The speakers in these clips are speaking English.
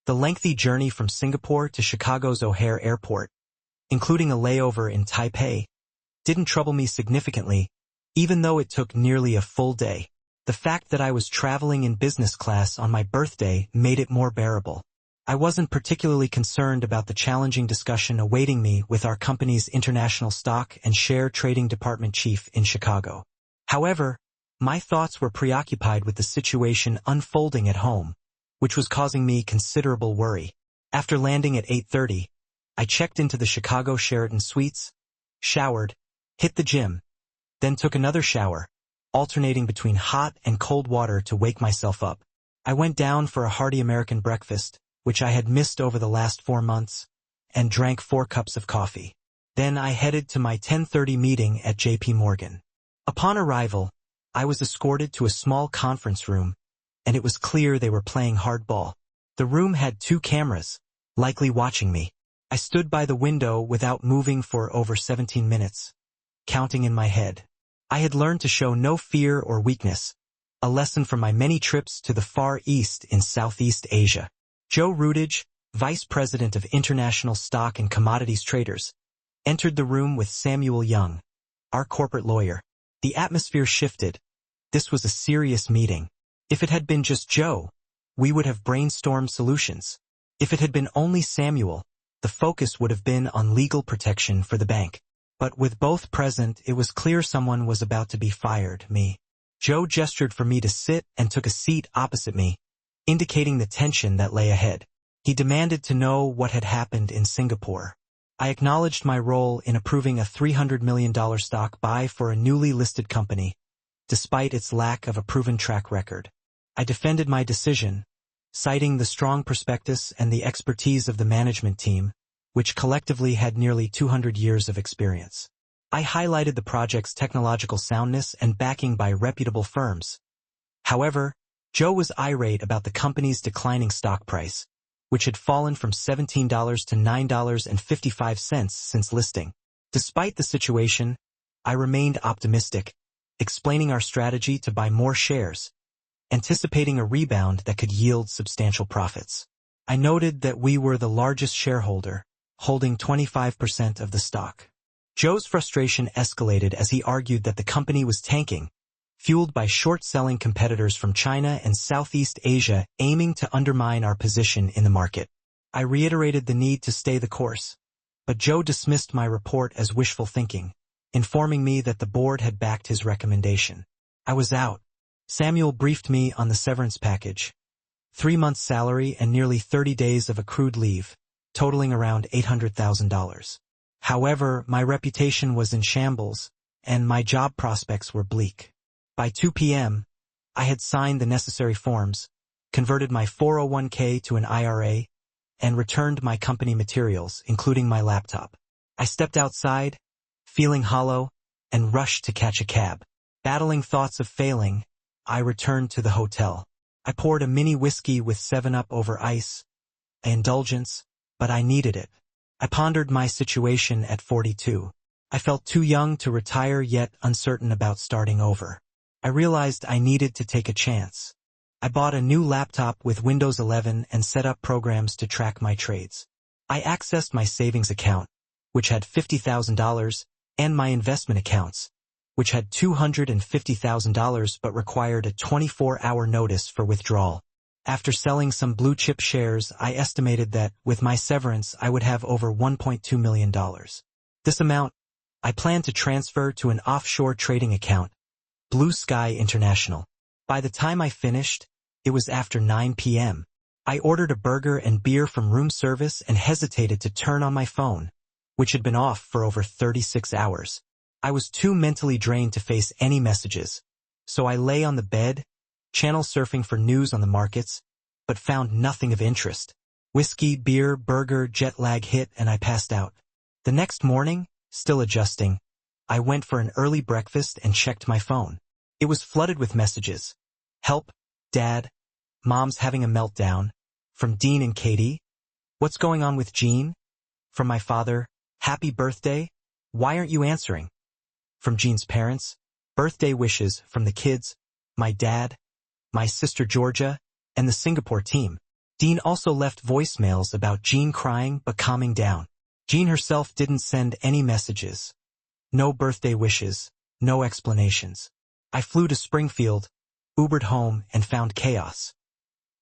The lengthy journey from Singapore to Chicago's O'Hare Airport, including a layover in Taipei, didn't trouble me significantly, even though it took nearly a full day. The fact that I was traveling in business class on my birthday made it more bearable. I wasn't particularly concerned about the challenging discussion awaiting me with our company's international stock and share trading department chief in Chicago. However, my thoughts were preoccupied with the situation unfolding at home, which was causing me considerable worry. After landing at 8:30, I checked into the Chicago Sheraton Suites, showered, hit the gym, then took another shower, alternating between hot and cold water to wake myself up. I went down for a hearty American breakfast, which I had missed over the last 4 months, and drank 4 cups of coffee. Then I headed to my 10:30 meeting at JP Morgan. Upon arrival, I was escorted to a small conference room, and it was clear they were playing hardball. The room had 2 cameras, likely watching me. I stood by the window without moving for over 17 minutes, counting in my head. I had learned to show no fear or weakness, a lesson from my many trips to the Far East in Southeast Asia. Joe Rutledge, Vice President of International Stock and Commodities Traders, entered the room with Samuel Young, our corporate lawyer. The atmosphere shifted. This was a serious meeting. If it had been just Joe, we would have brainstormed solutions. If it had been only Samuel, the focus would have been on legal protection for the bank. But with both present, it was clear someone was about to be fired, me. Joe gestured for me to sit and took a seat opposite me, indicating the tension that lay ahead. He demanded to know what had happened in Singapore. I acknowledged my role in approving a $300 million stock buy for a newly listed company, despite its lack of a proven track record. I defended my decision, citing the strong prospectus and the expertise of the management team, which collectively had nearly 200 years of experience. I highlighted the project's technological soundness and backing by reputable firms. However, Joe was irate about the company's declining stock price, which had fallen from $17 to $9.55 since listing. Despite the situation, I remained optimistic, explaining our strategy to buy more shares, anticipating a rebound that could yield substantial profits. I noted that we were the largest shareholder, holding 25% of the stock. Joe's frustration escalated as he argued that the company was tanking, fueled by short-selling competitors from China and Southeast Asia aiming to undermine our position in the market. I reiterated the need to stay the course, but Joe dismissed my report as wishful thinking, informing me that the board had backed his recommendation. I was out. Samuel briefed me on the severance package, 3 months' salary and nearly 30 days of accrued leave, totaling around $800,000. However, my reputation was in shambles, and my job prospects were bleak. By 2 p.m., I had signed the necessary forms, converted my 401k to an IRA, and returned my company materials, including my laptop. I stepped outside, feeling hollow, and rushed to catch a cab. Battling thoughts of failing, I returned to the hotel. I poured a mini whiskey with 7-Up over ice, an indulgence, but I needed it. I pondered my situation at 42. I felt too young to retire yet uncertain about starting over. I realized I needed to take a chance. I bought a new laptop with Windows 11 and set up programs to track my trades. I accessed my savings account, which had $50,000, and my investment accounts, which had $250,000 but required a 24-hour notice for withdrawal. After selling some blue-chip shares, I estimated that, with my severance, I would have over $1.2 million. This amount, I planned to transfer to an offshore trading account, Blue Sky International. By the time I finished, it was after 9 p.m. I ordered a burger and beer from room service and hesitated to turn on my phone, which had been off for over 36 hours. I was too mentally drained to face any messages, so I lay on the bed, channel surfing for news on the markets, but found nothing of interest. Whiskey, beer, burger, jet lag hit, and I passed out. The next morning, still adjusting, I went for an early breakfast and checked my phone. It was flooded with messages. Help, Dad. Mom's having a meltdown. From Dean and Katie. What's going on with Jean? From my father. Happy birthday. Why aren't you answering? From Jean's parents. Birthday wishes from the kids, my dad, my sister Georgia, and the Singapore team. Dean also left voicemails about Jean crying but calming down. Jean herself didn't send any messages. No birthday wishes, no explanations. I flew to Springfield, Ubered home, and found chaos.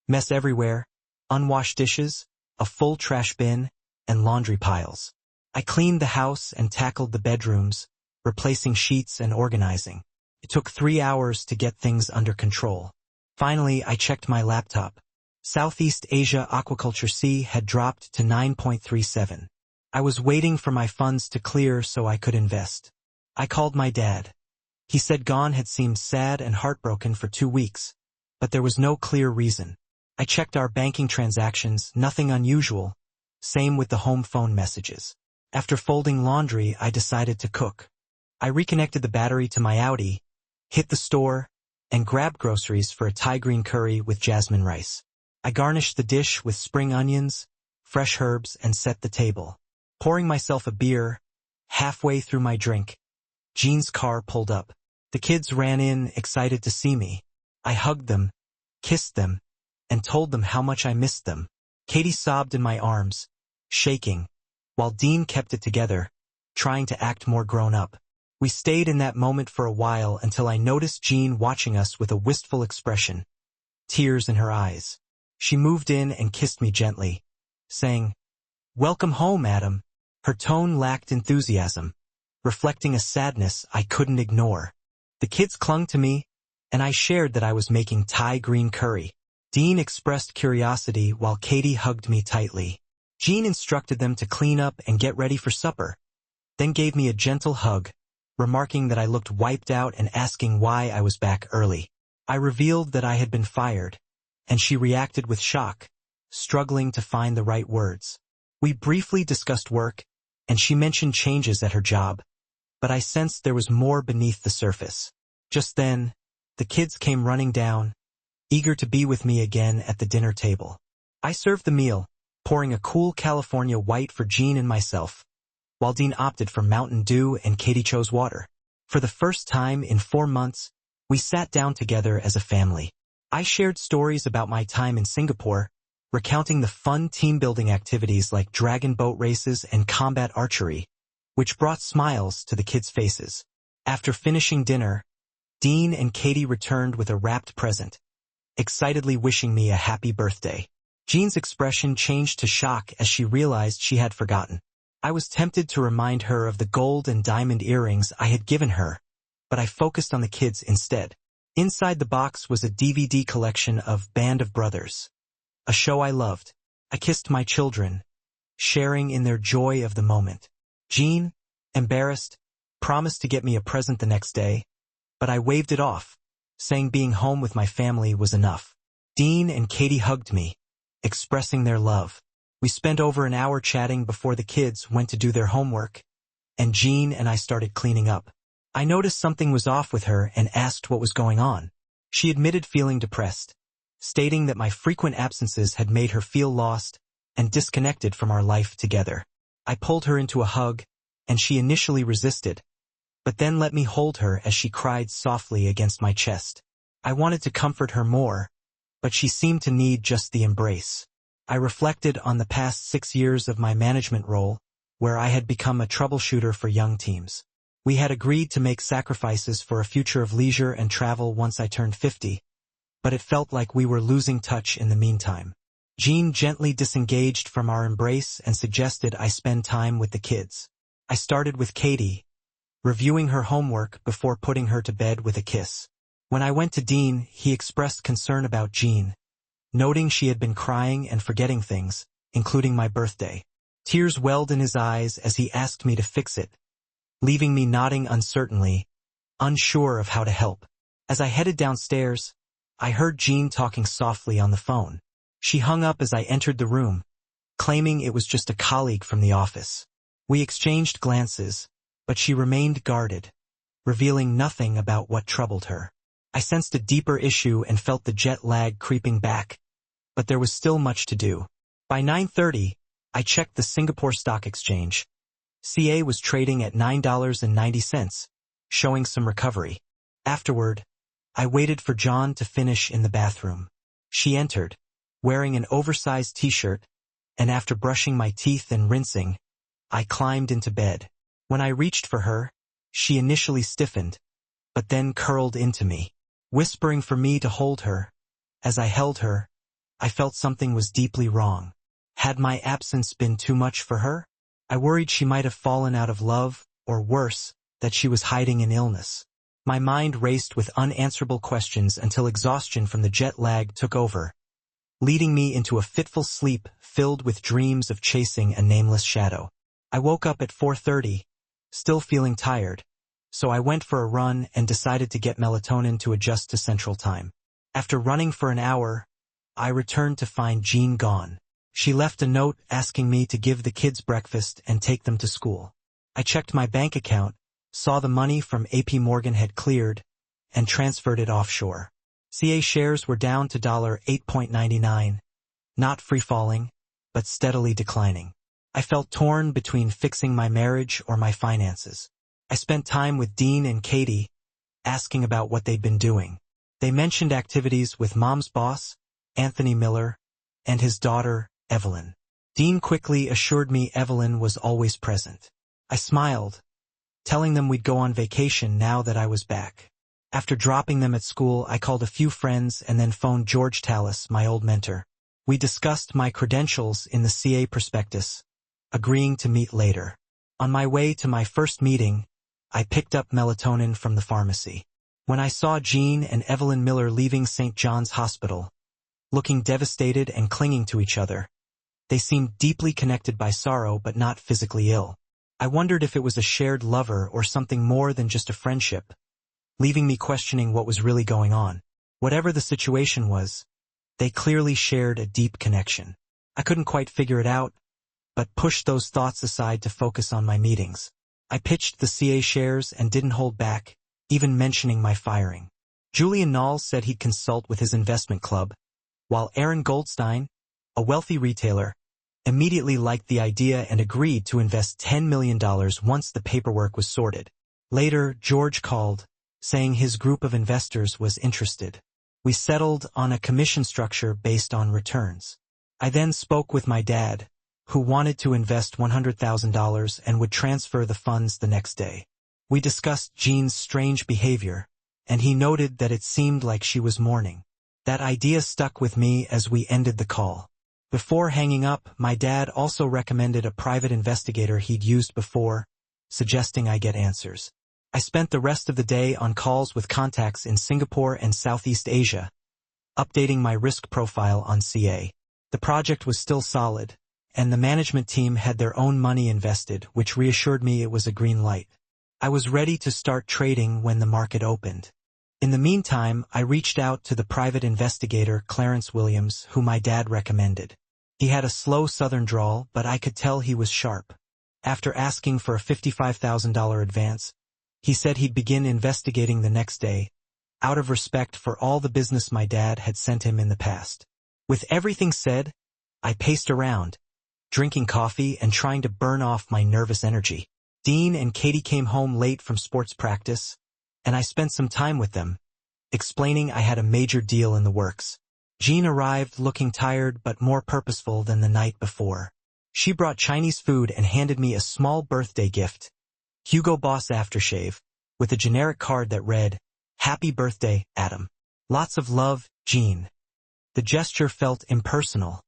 Mess everywhere, unwashed dishes, a full trash bin, and laundry piles. I cleaned the house and tackled the bedrooms, replacing sheets and organizing. It took 3 hours to get things under control. Finally, I checked my laptop. Southeast Asia Aquaculture C had dropped to 9.37. I was waiting for my funds to clear so I could invest. I called my dad. He said Gon had seemed sad and heartbroken for 2 weeks, but there was no clear reason. I checked our banking transactions, nothing unusual. Same with the home phone messages. After folding laundry, I decided to cook. I reconnected the battery to my Audi, hit the store, and grabbed groceries for a Thai green curry with jasmine rice. I garnished the dish with spring onions, fresh herbs, and set the table. Pouring myself a beer, halfway through my drink, Jean's car pulled up. The kids ran in, excited to see me. I hugged them, kissed them, and told them how much I missed them. Katie sobbed in my arms, shaking, while Dean kept it together, trying to act more grown up. We stayed in that moment for a while until I noticed Jean watching us with a wistful expression, tears in her eyes. She moved in and kissed me gently, saying, "Welcome home, Adam." Her tone lacked enthusiasm, reflecting a sadness I couldn't ignore. The kids clung to me, and I shared that I was making Thai green curry. Dean expressed curiosity while Katie hugged me tightly. Jean instructed them to clean up and get ready for supper, then gave me a gentle hug, remarking that I looked wiped out and asking why I was back early. I revealed that I had been fired, and she reacted with shock, struggling to find the right words. We briefly discussed work, and she mentioned changes at her job, but I sensed there was more beneath the surface. Just then, the kids came running down, eager to be with me again at the dinner table. I served the meal, pouring a cool California White for Jean and myself, while Dean opted for Mountain Dew and Katie chose water. For the first time in 4 months, we sat down together as a family. I shared stories about my time in Singapore, recounting the fun team-building activities like dragon boat races and combat archery, which brought smiles to the kids' faces. After finishing dinner, Dean and Katie returned with a wrapped present, excitedly wishing me a happy birthday. Jean's expression changed to shock as she realized she had forgotten. I was tempted to remind her of the gold and diamond earrings I had given her, but I focused on the kids instead. Inside the box was a DVD collection of Band of Brothers, a show I loved. I kissed my children, sharing in their joy of the moment. Jean, embarrassed, promised to get me a present the next day, but I waved it off, saying being home with my family was enough. Dean and Katie hugged me, expressing their love. We spent over an hour chatting before the kids went to do their homework, and Jean and I started cleaning up. I noticed something was off with her and asked what was going on. She admitted feeling depressed, stating that my frequent absences had made her feel lost and disconnected from our life together. I pulled her into a hug, and she initially resisted, but then let me hold her as she cried softly against my chest. I wanted to comfort her more, but she seemed to need just the embrace. I reflected on the past 6 years of my management role, where I had become a troubleshooter for young teams. We had agreed to make sacrifices for a future of leisure and travel once I turned 50, but it felt like we were losing touch in the meantime. Jean gently disengaged from our embrace and suggested I spend time with the kids. I started with Katie, reviewing her homework before putting her to bed with a kiss. When I went to Dean, he expressed concern about Jean, noting she had been crying and forgetting things, including my birthday. Tears welled in his eyes as he asked me to fix it, leaving me nodding uncertainly, unsure of how to help. As I headed downstairs, I heard Jean talking softly on the phone. She hung up as I entered the room, claiming it was just a colleague from the office. We exchanged glances, but she remained guarded, revealing nothing about what troubled her. I sensed a deeper issue and felt the jet lag creeping back, but there was still much to do. By 9:30, I checked the Singapore Stock Exchange. CA was trading at $9.90, showing some recovery. Afterward, I waited for John to finish in the bathroom. She entered, wearing an oversized t-shirt, and after brushing my teeth and rinsing, I climbed into bed. When I reached for her, she initially stiffened, but then curled into me, whispering for me to hold her. As I held her, I felt something was deeply wrong. Had my absence been too much for her? I worried she might have fallen out of love, or worse, that she was hiding an illness. My mind raced with unanswerable questions until exhaustion from the jet lag took over, leading me into a fitful sleep filled with dreams of chasing a nameless shadow. I woke up at 4:30, still feeling tired, so I went for a run and decided to get melatonin to adjust to Central Time. After running for an hour, I returned to find Jean gone. She left a note asking me to give the kids breakfast and take them to school. I checked my bank account, saw the money from AP Morgan had cleared, and transferred it offshore. CA shares were down to $8.99, not free-falling, but steadily declining. I felt torn between fixing my marriage or my finances. I spent time with Dean and Katie, asking about what they'd been doing. They mentioned activities with Mom's boss, Anthony Miller, and his daughter, Evelyn. Dean quickly assured me Evelyn was always present. I smiled, telling them we'd go on vacation now that I was back. After dropping them at school, I called a few friends and then phoned George Tallis, my old mentor. We discussed my credentials in the CA prospectus, agreeing to meet later. On my way to my first meeting, I picked up melatonin from the pharmacy. When I saw Jean and Evelyn Miller leaving St. John's Hospital, looking devastated and clinging to each other, they seemed deeply connected by sorrow but not physically ill. I wondered if it was a shared lover or something more than just a friendship, leaving me questioning what was really going on. Whatever the situation was, they clearly shared a deep connection. I couldn't quite figure it out, but pushed those thoughts aside to focus on my meetings. I pitched the CA shares and didn't hold back, even mentioning my firing. Julian Knowles said he'd consult with his investment club, while Aaron Goldstein, a wealthy retailer, immediately liked the idea and agreed to invest $10 million once the paperwork was sorted. Later, George called, saying his group of investors was interested. We settled on a commission structure based on returns. I then spoke with my dad, who wanted to invest $100,000 and would transfer the funds the next day. We discussed Jean's strange behavior, and he noted that it seemed like she was mourning. That idea stuck with me as we ended the call. Before hanging up, my dad also recommended a private investigator he'd used before, suggesting I get answers. I spent the rest of the day on calls with contacts in Singapore and Southeast Asia, updating my risk profile on CA. The project was still solid, and the management team had their own money invested, which reassured me it was a green light. I was ready to start trading when the market opened. In the meantime, I reached out to the private investigator Clarence Williams, who my dad recommended. He had a slow southern drawl, but I could tell he was sharp. After asking for a $55,000 advance, he said he'd begin investigating the next day, out of respect for all the business my dad had sent him in the past. With everything said, I paced around, drinking coffee and trying to burn off my nervous energy. Dean and Katie came home late from sports practice, and I spent some time with them, explaining I had a major deal in the works. Jean arrived looking tired but more purposeful than the night before. She brought Chinese food and handed me a small birthday gift, Hugo Boss aftershave, with a generic card that read, "Happy birthday, Adam. Lots of love, Jean." The gesture felt impersonal,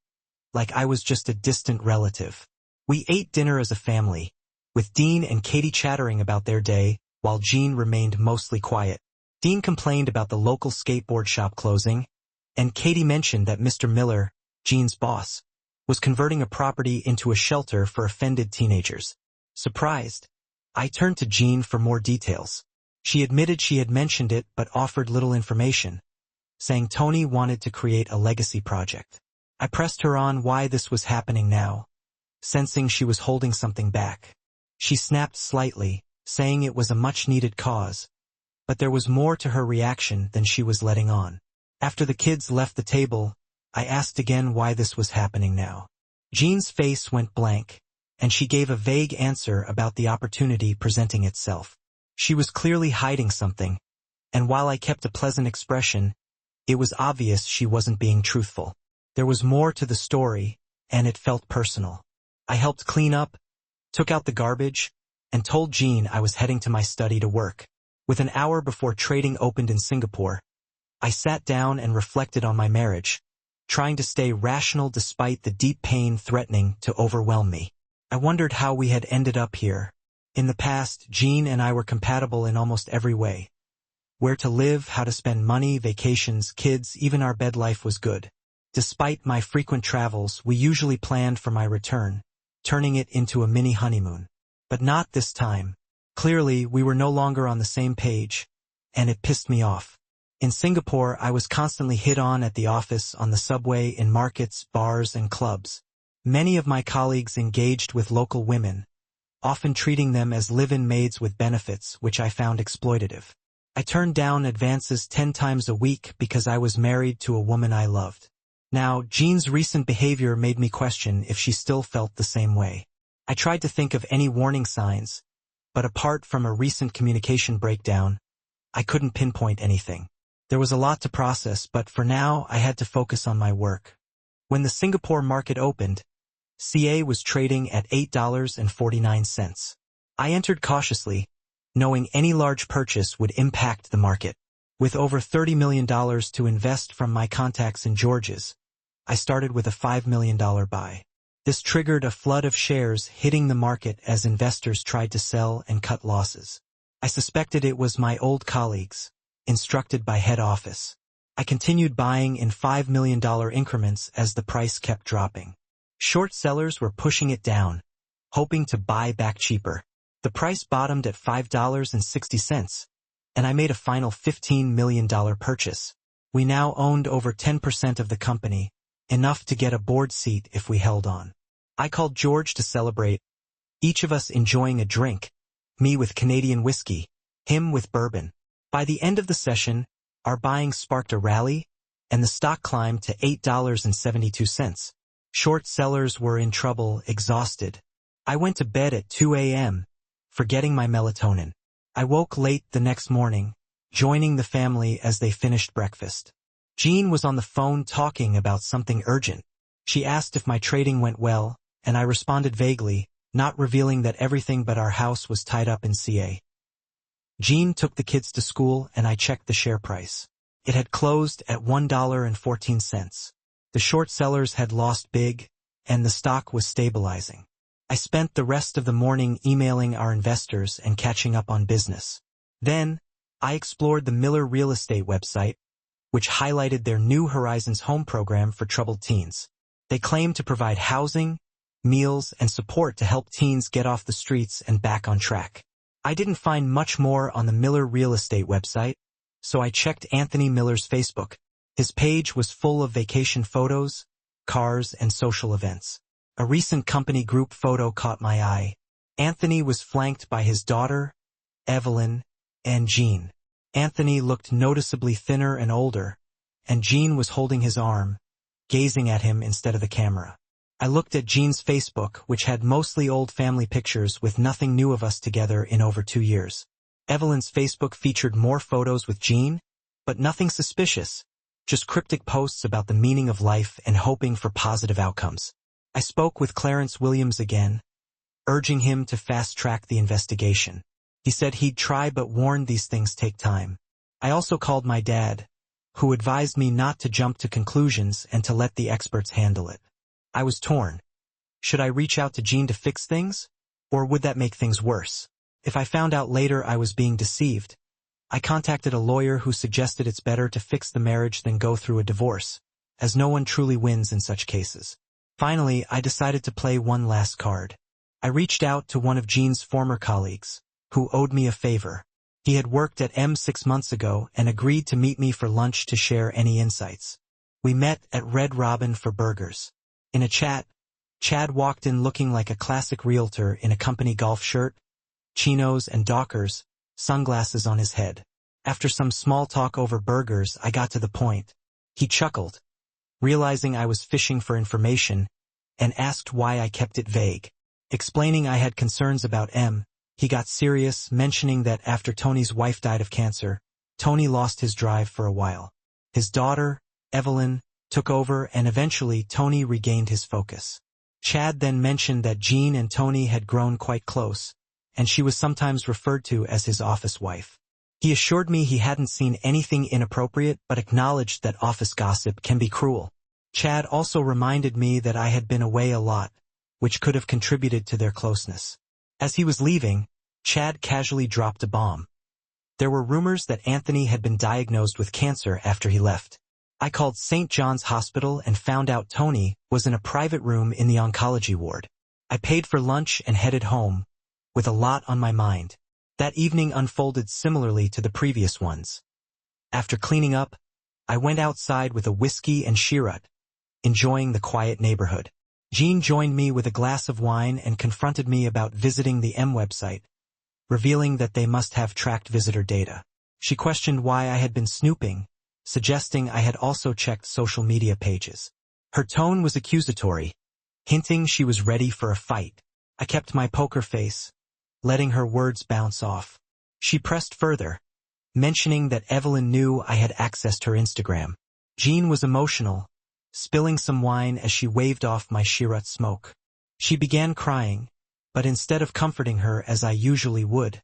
like I was just a distant relative. We ate dinner as a family, with Dean and Katie chattering about their day, while Jean remained mostly quiet. Dean complained about the local skateboard shop closing, and Katie mentioned that Mr. Miller, Jean's boss, was converting a property into a shelter for offended teenagers. Surprised, I turned to Jean for more details. She admitted she had mentioned it but offered little information, saying Tony wanted to create a legacy project. I pressed her on why this was happening now, sensing she was holding something back. She snapped slightly, saying it was a much-needed cause, but there was more to her reaction than she was letting on. After the kids left the table, I asked again why this was happening now. Jean's face went blank, and she gave a vague answer about the opportunity presenting itself. She was clearly hiding something, and while I kept a pleasant expression, it was obvious she wasn't being truthful. There was more to the story, and it felt personal. I helped clean up, took out the garbage, and told Jean I was heading to my study to work. With an hour before trading opened in Singapore, I sat down and reflected on my marriage, trying to stay rational despite the deep pain threatening to overwhelm me. I wondered how we had ended up here. In the past, Jean and I were compatible in almost every way. Where to live, how to spend money, vacations, kids, even our bed life was good. Despite my frequent travels, we usually planned for my return, turning it into a mini honeymoon. But not this time. Clearly, we were no longer on the same page, and it pissed me off. In Singapore, I was constantly hit on at the office, on the subway, in markets, bars, and clubs. Many of my colleagues engaged with local women, often treating them as live-in maids with benefits, which I found exploitative. I turned down advances 10 times a week because I was married to a woman I loved. Now, Jean's recent behavior made me question if she still felt the same way. I tried to think of any warning signs, but apart from a recent communication breakdown, I couldn't pinpoint anything. There was a lot to process, but for now, I had to focus on my work. When the Singapore market opened, CA was trading at $8.49. I entered cautiously, knowing any large purchase would impact the market. With over $30 million to invest from my contacts in Georgia's, I started with a $5 million buy. This triggered a flood of shares hitting the market as investors tried to sell and cut losses. I suspected it was my old colleagues, instructed by head office. I continued buying in $5 million increments as the price kept dropping. Short sellers were pushing it down, hoping to buy back cheaper. The price bottomed at $5.60, and I made a final $15 million purchase. We now owned over 10% of the company, enough to get a board seat if we held on. I called George to celebrate, each of us enjoying a drink, me with Canadian whiskey, him with bourbon. By the end of the session, our buying sparked a rally, and the stock climbed to $8.72. Short sellers were in trouble, exhausted. I went to bed at 2 a.m., forgetting my melatonin. I woke late the next morning, joining the family as they finished breakfast. Jean was on the phone talking about something urgent. She asked if my trading went well, and I responded vaguely, not revealing that everything but our house was tied up in CA. Jean took the kids to school, and I checked the share price. It had closed at $1.14. The short sellers had lost big, and the stock was stabilizing. I spent the rest of the morning emailing our investors and catching up on business. Then, I explored the Miller Real Estate website, which highlighted their New Horizons home program for troubled teens. They claimed to provide housing, meals, and support to help teens get off the streets and back on track. I didn't find much more on the Miller Real Estate website, so I checked Anthony Miller's Facebook. His page was full of vacation photos, cars, and social events. A recent company group photo caught my eye. Anthony was flanked by his daughter, Evelyn, and Jean. Anthony looked noticeably thinner and older, and Jean was holding his arm, gazing at him instead of the camera. I looked at Jean's Facebook, which had mostly old family pictures with nothing new of us together in over 2 years. Evelyn's Facebook featured more photos with Jean, but nothing suspicious, just cryptic posts about the meaning of life and hoping for positive outcomes. I spoke with Clarence Williams again, urging him to fast-track the investigation. He said he'd try but warned these things take time. I also called my dad, who advised me not to jump to conclusions and to let the experts handle it. I was torn. Should I reach out to Jean to fix things? Or would that make things worse? If I found out later I was being deceived, I contacted a lawyer who suggested it's better to fix the marriage than go through a divorce, as no one truly wins in such cases. Finally, I decided to play one last card. I reached out to one of Jean's former colleagues, who owed me a favor. He had worked at M 6 months ago and agreed to meet me for lunch to share any insights. We met at Red Robin for burgers. In a chat, Chad walked in looking like a classic realtor in a company golf shirt, chinos and Dockers, sunglasses on his head. After some small talk over burgers, I got to the point. He chuckled, realizing I was fishing for information, and asked why I kept it vague. Explaining I had concerns about M, he got serious, mentioning that after Tony's wife died of cancer, Tony lost his drive for a while. His daughter, Evelyn, took over, and eventually Tony regained his focus. Chad then mentioned that Jean and Tony had grown quite close, and she was sometimes referred to as his office wife. He assured me he hadn't seen anything inappropriate but acknowledged that office gossip can be cruel. Chad also reminded me that I had been away a lot, which could have contributed to their closeness. As he was leaving, Chad casually dropped a bomb. There were rumors that Anthony had been diagnosed with cancer after he left. I called St. John's Hospital and found out Tony was in a private room in the oncology ward. I paid for lunch and headed home, with a lot on my mind. That evening unfolded similarly to the previous ones. After cleaning up, I went outside with a whiskey and Shirut, enjoying the quiet neighborhood. Jean joined me with a glass of wine and confronted me about visiting the M website, revealing that they must have tracked visitor data. She questioned why I had been snooping, suggesting I had also checked social media pages. Her tone was accusatory, hinting she was ready for a fight. I kept my poker face, letting her words bounce off. She pressed further, mentioning that Evelyn knew I had accessed her Instagram. Jean was emotional, spilling some wine as she waved off my Shirut smoke. She began crying, but instead of comforting her as I usually would,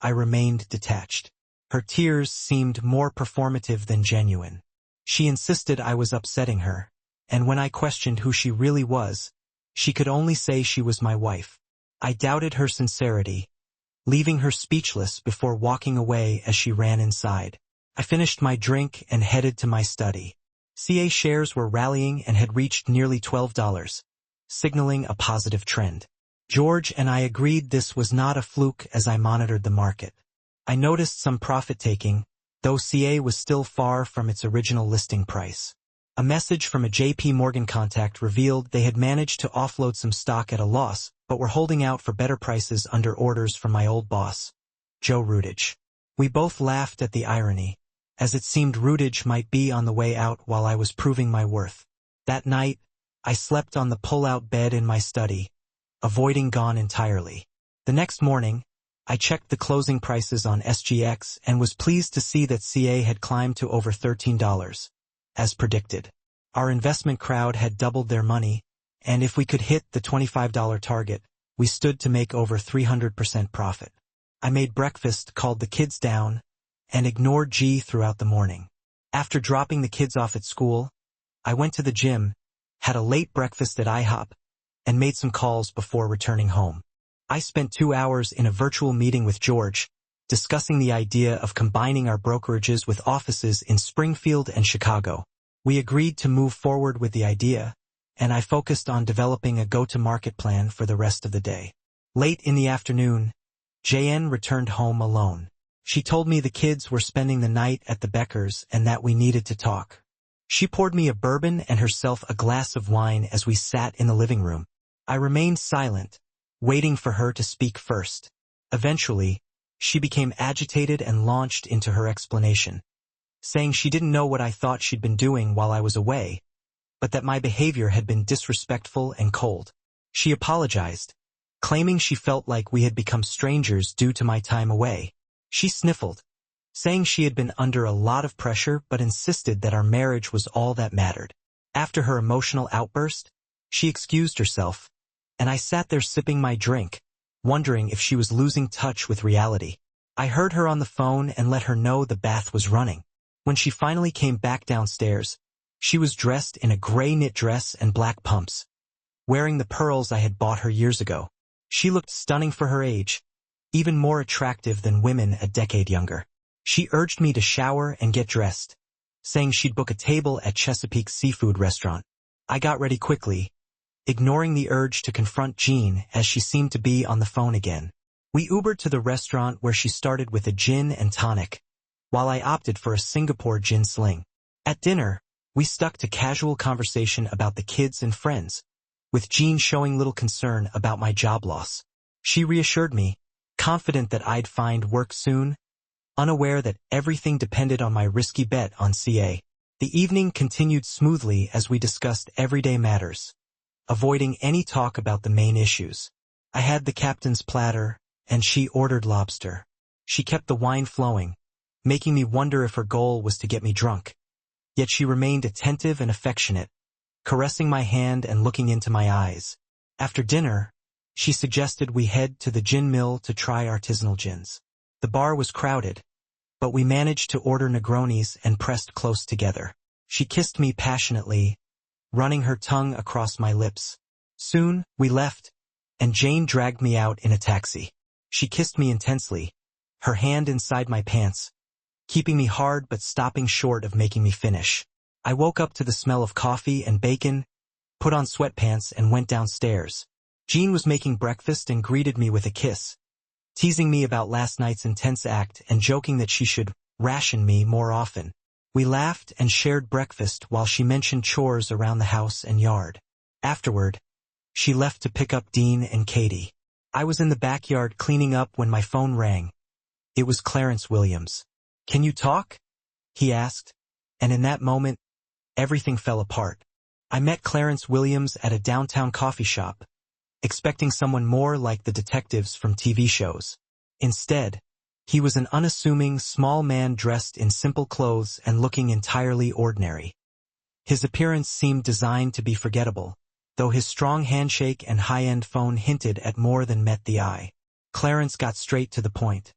I remained detached. Her tears seemed more performative than genuine. She insisted I was upsetting her, and when I questioned who she really was, she could only say she was my wife. I doubted her sincerity, leaving her speechless before walking away as she ran inside. I finished my drink and headed to my study. CA shares were rallying and had reached nearly $12, signaling a positive trend. George and I agreed this was not a fluke as I monitored the market. I noticed some profit-taking, though CA was still far from its original listing price. A message from a JP Morgan contact revealed they had managed to offload some stock at a loss, but were holding out for better prices under orders from my old boss, Joe Rudich. We both laughed at the irony, as it seemed Rudich might be on the way out while I was proving my worth. That night, I slept on the pull-out bed in my study, avoiding Gone entirely. The next morning, I checked the closing prices on SGX and was pleased to see that CA had climbed to over $13, as predicted. Our investment crowd had doubled their money, and if we could hit the $25 target, we stood to make over 300% profit. I made breakfast, called the kids down, and ignored G throughout the morning. After dropping the kids off at school, I went to the gym, had a late breakfast at IHOP, and made some calls before returning home. I spent 2 hours in a virtual meeting with George, discussing the idea of combining our brokerages with offices in Springfield and Chicago. We agreed to move forward with the idea, and I focused on developing a go-to-market plan for the rest of the day. Late in the afternoon, JN returned home alone. She told me the kids were spending the night at the Beckers and that we needed to talk. She poured me a bourbon and herself a glass of wine as we sat in the living room. I remained silent, waiting for her to speak first. Eventually, she became agitated and launched into her explanation, saying she didn't know what I thought she'd been doing while I was away, but that my behavior had been disrespectful and cold. She apologized, claiming she felt like we had become strangers due to my time away. She sniffled, saying she had been under a lot of pressure but insisted that our marriage was all that mattered. After her emotional outburst, she excused herself, and I sat there sipping my drink, wondering if she was losing touch with reality. I heard her on the phone and let her know the bath was running. When she finally came back downstairs, she was dressed in a gray knit dress and black pumps, wearing the pearls I had bought her years ago. She looked stunning for her age, even more attractive than women a decade younger. She urged me to shower and get dressed, saying she'd book a table at Chesapeake's seafood restaurant. I got ready quickly, ignoring the urge to confront Jean as she seemed to be on the phone again. We Ubered to the restaurant where she started with a gin and tonic, while I opted for a Singapore gin sling. At dinner, we stuck to casual conversation about the kids and friends, with Jean showing little concern about my job loss. She reassured me, confident that I'd find work soon, unaware that everything depended on my risky bet on CA. The evening continued smoothly as we discussed everyday matters, avoiding any talk about the main issues. I had the captain's platter, and she ordered lobster. She kept the wine flowing, making me wonder if her goal was to get me drunk. yet she remained attentive and affectionate, caressing my hand and looking into my eyes. After dinner, she suggested we head to the gin mill to try artisanal gins. The bar was crowded, but we managed to order Negronis and pressed close together. She kissed me passionately, running her tongue across my lips. Soon, we left, and Jane dragged me out in a taxi. She kissed me intensely, her hand inside my pants, keeping me hard but stopping short of making me finish. I woke up to the smell of coffee and bacon, put on sweatpants and went downstairs. Jean was making breakfast and greeted me with a kiss, teasing me about last night's intense act and joking that she should ration me more often. We laughed and shared breakfast while she mentioned chores around the house and yard. Afterward, she left to pick up Dean and Katie. I was in the backyard cleaning up when my phone rang. It was Clarence Williams. "Can you talk?" he asked, and in that moment, everything fell apart. I met Clarence Williams at a downtown coffee shop, expecting someone more like the detectives from TV shows. Instead, he was an unassuming, small man dressed in simple clothes and looking entirely ordinary. His appearance seemed designed to be forgettable, though his strong handshake and high-end phone hinted at more than met the eye. Clarence got straight to the point.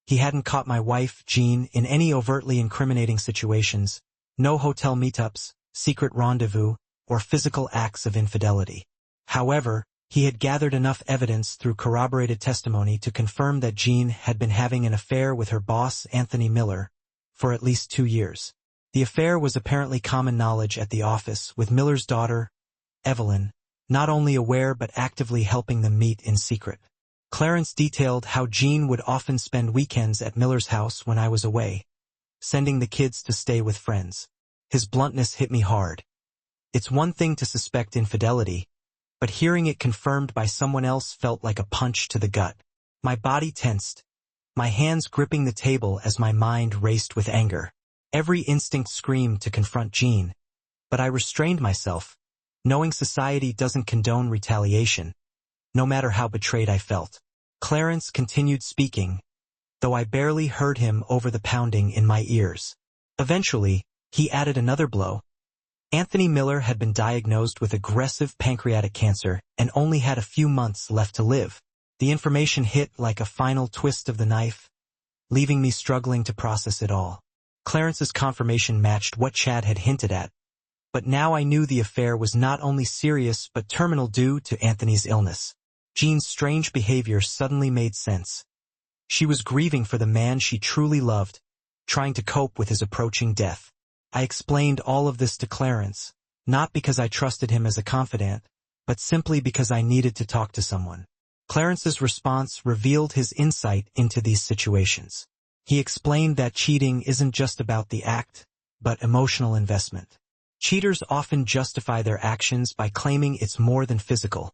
He hadn't caught my wife, Jean, in any overtly incriminating situations, no hotel meetups, secret rendezvous, or physical acts of infidelity. However, he had gathered enough evidence through corroborated testimony to confirm that Jean had been having an affair with her boss, Anthony Miller, for at least 2 years. The affair was apparently common knowledge at the office, with Miller's daughter, Evelyn, not only aware but actively helping them meet in secret. Clarence detailed how Jean would often spend weekends at Miller's house when I was away, sending the kids to stay with friends. His bluntness hit me hard. It's one thing to suspect infidelity, but hearing it confirmed by someone else felt like a punch to the gut. My body tensed, my hands gripping the table as my mind raced with anger. Every instinct screamed to confront Jean, but I restrained myself, knowing society doesn't condone retaliation, no matter how betrayed I felt. Clarence continued speaking, though I barely heard him over the pounding in my ears. Eventually, he added another blow. Anthony Miller had been diagnosed with aggressive pancreatic cancer and only had a few months left to live. The information hit like a final twist of the knife, leaving me struggling to process it all. Clarence's confirmation matched what Chad had hinted at, but now I knew the affair was not only serious but terminal due to Anthony's illness. Jean's strange behavior suddenly made sense. She was grieving for the man she truly loved, trying to cope with his approaching death. I explained all of this to Clarence, not because I trusted him as a confidant, but simply because I needed to talk to someone. Clarence's response revealed his insight into these situations. He explained that cheating isn't just about the act, but emotional investment. Cheaters often justify their actions by claiming it's more than physical.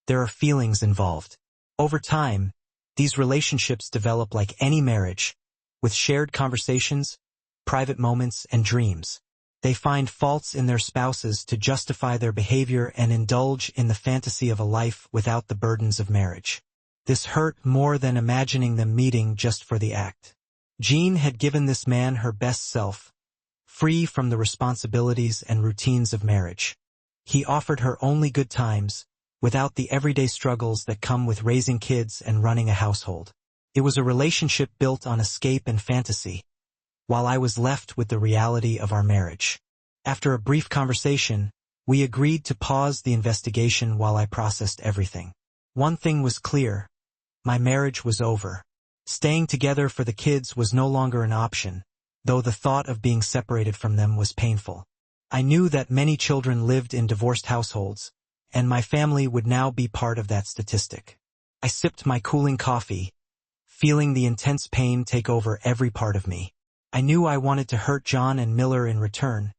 There are feelings involved. Over time, these relationships develop like any marriage, with shared conversations, private moments, and dreams. They find faults in their spouses to justify their behavior and indulge in the fantasy of a life without the burdens of marriage. This hurt more than imagining them meeting just for the act. Jean had given this man her best self, free from the responsibilities and routines of marriage. He offered her only good times, without the everyday struggles that come with raising kids and running a household. It was a relationship built on escape and fantasy, while I was left with the reality of our marriage. After a brief conversation, we agreed to pause the investigation while I processed everything. One thing was clear: my marriage was over. Staying together for the kids was no longer an option, though the thought of being separated from them was painful. I knew that many children lived in divorced households, and my family would now be part of that statistic. I sipped my cooling coffee, feeling the intense pain take over every part of me. I knew I wanted to hurt John and Miller in return,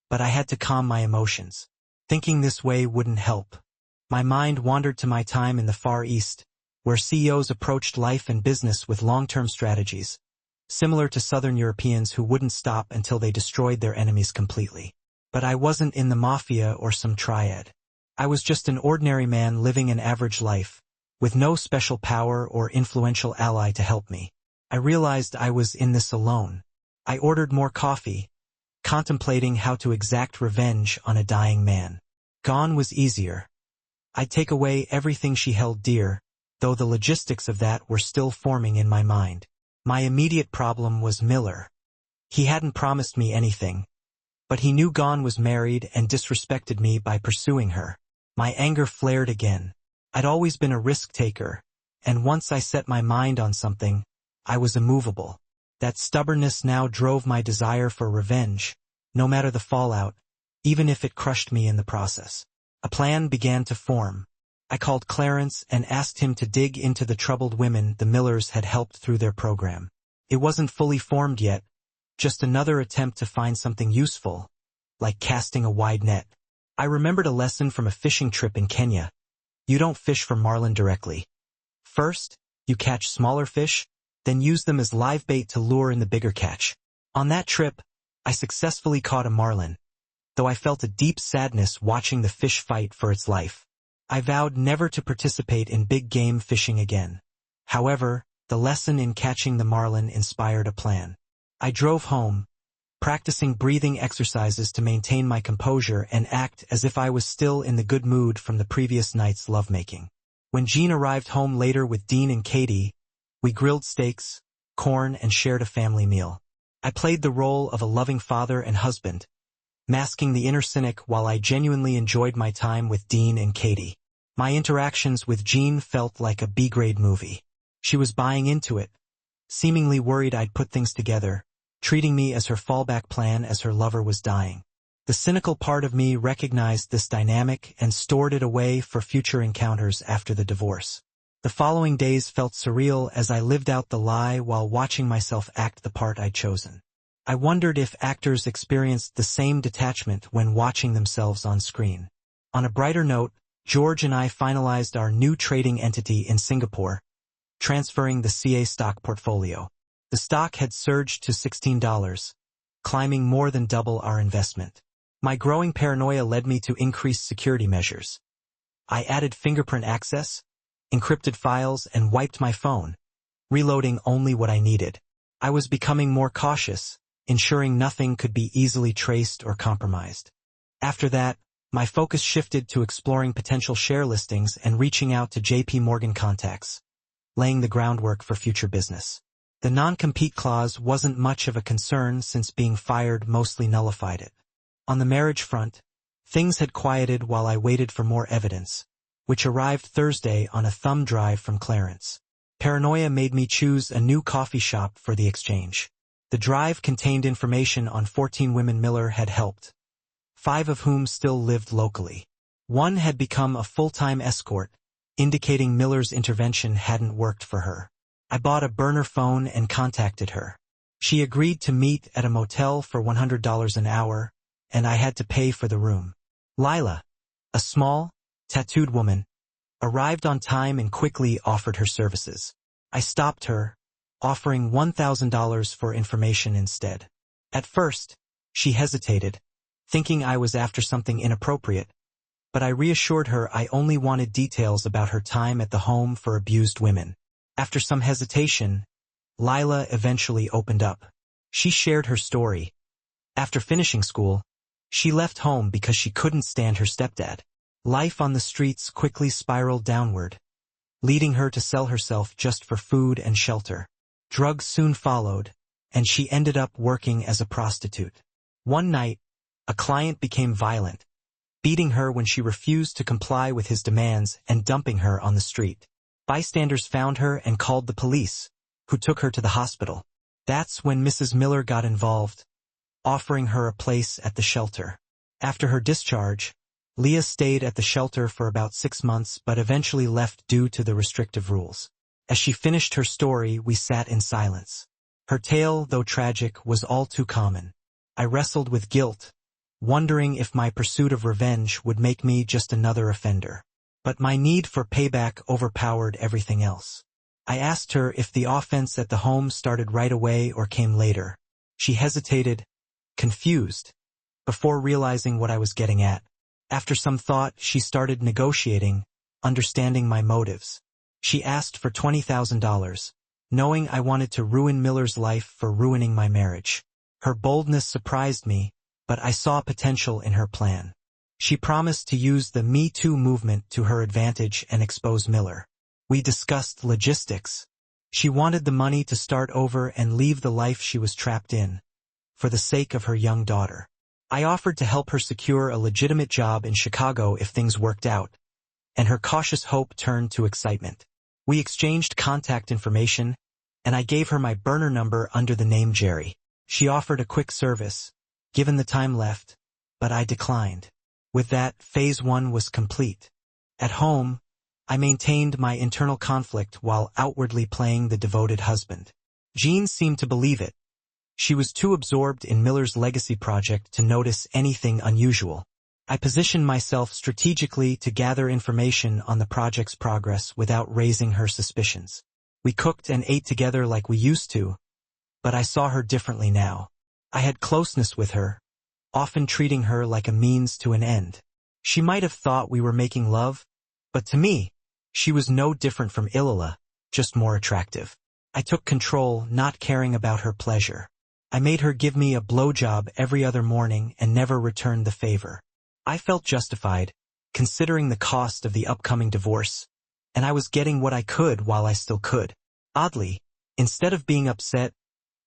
but I had to calm my emotions. Thinking this way wouldn't help. My mind wandered to my time in the Far East, where CEOs approached life and business with long-term strategies, similar to Southern Europeans who wouldn't stop until they destroyed their enemies completely. But I wasn't in the mafia or some triad. I was just an ordinary man living an average life, with no special power or influential ally to help me. I realized I was in this alone. I ordered more coffee, contemplating how to exact revenge on a dying man. Gone was easier. I'd take away everything she held dear, though the logistics of that were still forming in my mind. My immediate problem was Miller. He hadn't promised me anything, but he knew Gone was married and disrespected me by pursuing her. My anger flared again. I'd always been a risk-taker, and once I set my mind on something, I was immovable. That stubbornness now drove my desire for revenge, no matter the fallout, even if it crushed me in the process. A plan began to form. I called Clarence and asked him to dig into the troubled women the Millers had helped through their program. It wasn't fully formed yet, just another attempt to find something useful, like casting a wide net. I remembered a lesson from a fishing trip in Kenya. You don't fish for marlin directly. First, you catch smaller fish, then use them as live bait to lure in the bigger catch. On that trip, I successfully caught a marlin, though I felt a deep sadness watching the fish fight for its life. I vowed never to participate in big game fishing again. However, the lesson in catching the marlin inspired a plan. I drove home, practicing breathing exercises to maintain my composure and act as if I was still in the good mood from the previous night's lovemaking. When Jean arrived home later with Dean and Katie, we grilled steaks, corn, and shared a family meal. I played the role of a loving father and husband, masking the inner cynic while I genuinely enjoyed my time with Dean and Katie. My interactions with Jean felt like a B-grade movie. She was buying into it, seemingly worried I'd put things together, treating me as her fallback plan as her lover was dying. The cynical part of me recognized this dynamic and stored it away for future encounters after the divorce. The following days felt surreal as I lived out the lie while watching myself act the part I'd chosen. I wondered if actors experienced the same detachment when watching themselves on screen. On a brighter note, George and I finalized our new trading entity in Singapore, transferring the CA stock portfolio. The stock had surged to $16, climbing more than double our investment. My growing paranoia led me to increase security measures. I added fingerprint access, encrypted files, and wiped my phone, reloading only what I needed. I was becoming more cautious, ensuring nothing could be easily traced or compromised. After that, my focus shifted to exploring potential share listings and reaching out to JP Morgan contacts, laying the groundwork for future business. The non-compete clause wasn't much of a concern since being fired mostly nullified it. On the marriage front, things had quieted while I waited for more evidence, which arrived Thursday on a thumb drive from Clarence. Paranoia made me choose a new coffee shop for the exchange. The drive contained information on 14 women Miller had helped, 5 of whom still lived locally. One had become a full-time escort, indicating Miller's intervention hadn't worked for her. I bought a burner phone and contacted her. She agreed to meet at a motel for $100 an hour, and I had to pay for the room. Lila, a small, tattooed woman, arrived on time and quickly offered her services. I stopped her, offering $1,000 for information instead. At first, she hesitated, thinking I was after something inappropriate, but I reassured her I only wanted details about her time at the home for abused women. After some hesitation, Lila eventually opened up. She shared her story. After finishing school, she left home because she couldn't stand her stepdad. Life on the streets quickly spiraled downward, leading her to sell herself just for food and shelter. Drugs soon followed, and she ended up working as a prostitute. One night, a client became violent, beating her when she refused to comply with his demands and dumping her on the street. Bystanders found her and called the police, who took her to the hospital. That's when Mrs. Miller got involved, offering her a place at the shelter. After her discharge, Leah stayed at the shelter for about 6 months but eventually left due to the restrictive rules. As she finished her story, we sat in silence. Her tale, though tragic, was all too common. I wrestled with guilt, wondering if my pursuit of revenge would make me just another offender. But my need for payback overpowered everything else. I asked her if the offense at the home started right away or came later. She hesitated, confused, before realizing what I was getting at. After some thought, she started negotiating, understanding my motives. She asked for $20,000, knowing I wanted to ruin Miller's life for ruining my marriage. Her boldness surprised me, but I saw potential in her plan. She promised to use the Me Too movement to her advantage and expose Miller. We discussed logistics. She wanted the money to start over and leave the life she was trapped in, for the sake of her young daughter. I offered to help her secure a legitimate job in Chicago if things worked out, and her cautious hope turned to excitement. We exchanged contact information, and I gave her my burner number under the name Jerry. She offered a quick service, given the time left, but I declined. With that, phase 1 was complete. At home, I maintained my internal conflict while outwardly playing the devoted husband. Jean seemed to believe it. She was too absorbed in Miller's legacy project to notice anything unusual. I positioned myself strategically to gather information on the project's progress without raising her suspicions. We cooked and ate together like we used to, but I saw her differently now. I had closeness with her, often treating her like a means to an end. She might have thought we were making love, but to me, she was no different from Ilila, just more attractive. I took control, not caring about her pleasure. I made her give me a blowjob every other morning and never returned the favor. I felt justified, considering the cost of the upcoming divorce, and I was getting what I could while I still could. Oddly, instead of being upset,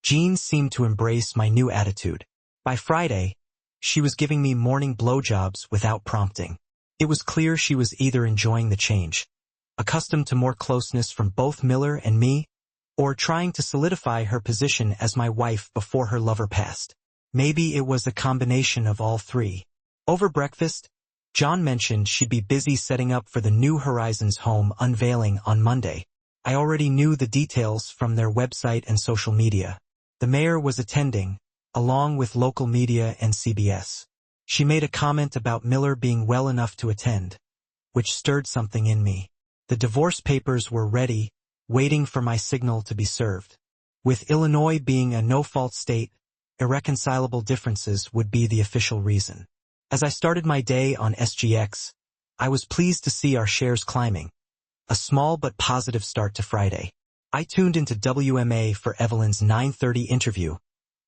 Jean seemed to embrace my new attitude. By Friday, she was giving me morning blowjobs without prompting. It was clear she was either enjoying the change, accustomed to more closeness from both Miller and me, or trying to solidify her position as my wife before her lover passed. Maybe it was a combination of all three. Over breakfast, John mentioned she'd be busy setting up for the New Horizons home unveiling on Monday. I already knew the details from their website and social media. The mayor was attending, along with local media and CBS. She made a comment about Miller being well enough to attend, which stirred something in me. The divorce papers were ready, waiting for my signal to be served. With Illinois being a no-fault state, irreconcilable differences would be the official reason. As I started my day on SGX, I was pleased to see our shares climbing. A small but positive start to Friday. I tuned into WMA for Evelyn's 9:30 interview,